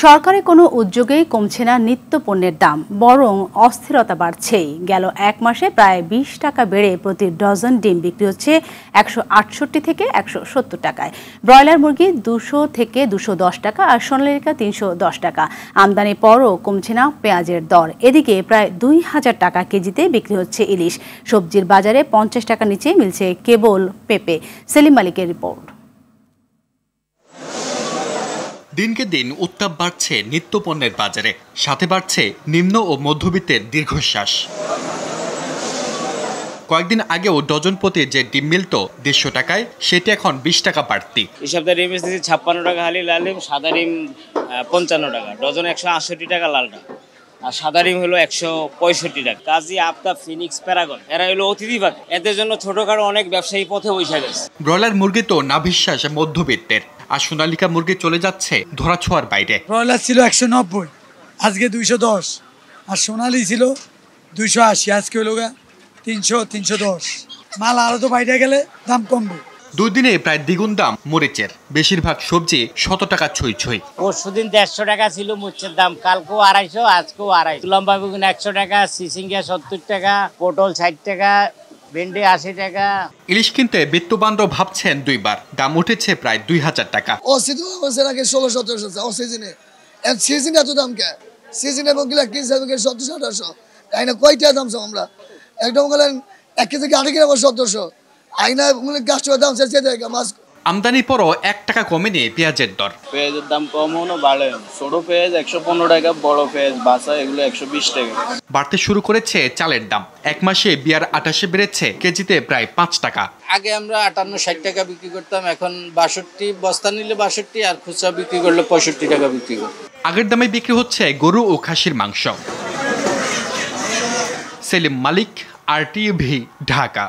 সরকারের কোনো উদ্যোগেই কমছে না নিত্যপণ্যের দাম, বরং অস্থিরতা বাড়ছেই। গেল এক মাসে প্রায় 20 টাকা বেড়ে প্রতি ডজন ডিম বিক্রি হচ্ছে 168 থেকে 170 টাকায়। ব্রয়লার মুরগি 200 থেকে 210 টাকা আর সোনালিকা 310 টাকা। আমদানির পরও কমছে না পেঁয়াজের দর। এদিকে প্রায় 2000 টাকা কেজিতে বিক্রি হচ্ছে ইলিশ। সবজির বাজারে 50 টাকা নিচে মিলছে কেবল পেঁপে। সেলিম মালিকের রিপোর্ট। দিনকে দিন উত্তাপ বাড়ছে নিত্যপণ্যের বাজারে, সাথে বাড়ছে নিম্ন ও মধ্যবিত্তের দীর্ঘশ্বাস। কয়েকদিন আগেও ডজন প্রতি যে ডিম মিলত 150 টাকায়, সেটি এখন 20 টাকা বাড়তি। এই সপ্তাহে ডিম এসেছে 56 টাকা হালি লাল ডিম, সাদা ডিম 55 টাকা, ডজন 168 টাকা লালটা, আর সাদা ডিম হলো 165 টাকা। কাজী আফতাব, ফিনিক্স, প্যারাগন এরা হলো অতিথিবাগ, এদের জন্য ছোটখাটো অনেক ব্যবসায়ী পথে বসে গেছে। ব্রয়লার মুরগি তো নাভিশ্বাস মধ্যবিত্তের, আর সোনালিকা মুরগি চলে যাচ্ছে ধরাছোঁয়ার বাইরে। ব্রয়লার ছিল 190, আজকে 210, আর সোনালি ছিল 280, আজকে হলো 300, 310। মাল আরো তো বাইরে গেলে দাম কমবে। দুদিনে প্রায় দ্বিগুণ দাম মরিচের, বেশিরভাগ সবজি 100 টাকা ছুঁই ছুঁই। পরশুদিন 150 টাকা ছিল মুচ্ছের দাম, কালকেও 250, আজকেও 250। লম্বা বেগুন 100 টাকা, সিসিঙ্গা 70 টাকা, পটল 60 টাকা, ভেন্ডি 80 টাকা। ইলিশ কিনতে বিত্তবানরা ভাবছেন দুইবার, দাম উঠেছে প্রায় 2000 টাকা। আগে 1600-1700 সিজনে, সিজন এত দাম কে? সিজনে বগিলা কি 1700-1800, তাই না? কয়টা দাম আমরা একদম গেলেন 1 কেজি আড়ে কিনা 1700, আইনা কাস্টমার দাম চাইছে মাছ। আমদানির পরও 1 টাকা কমেনি পেঁয়াজের দর। পেঁয়াজের দাম কম হলো বাড়ে, ছোট পেঁয়াজ 115 টাকা, বড় পেঁয়াজ বাসা এগুলো 120 টাকা। বাড়তে শুরু করেছে চালের দাম, এক মাসে বিয়ার 28 বেড়েছে কেজিতে প্রায় 5 টাকা। আগে আমরা 58-60 টাকা বিক্রি করতাম, এখন 62, বস্তা নিলে 62, আর খুচরা বিক্রি করলে 65 টাকা বিক্রি করতাম। আগের দামে বিক্রি হচ্ছে গরু ও খাসির মাংস। সেলিম মালিক, RTV, ঢাকা।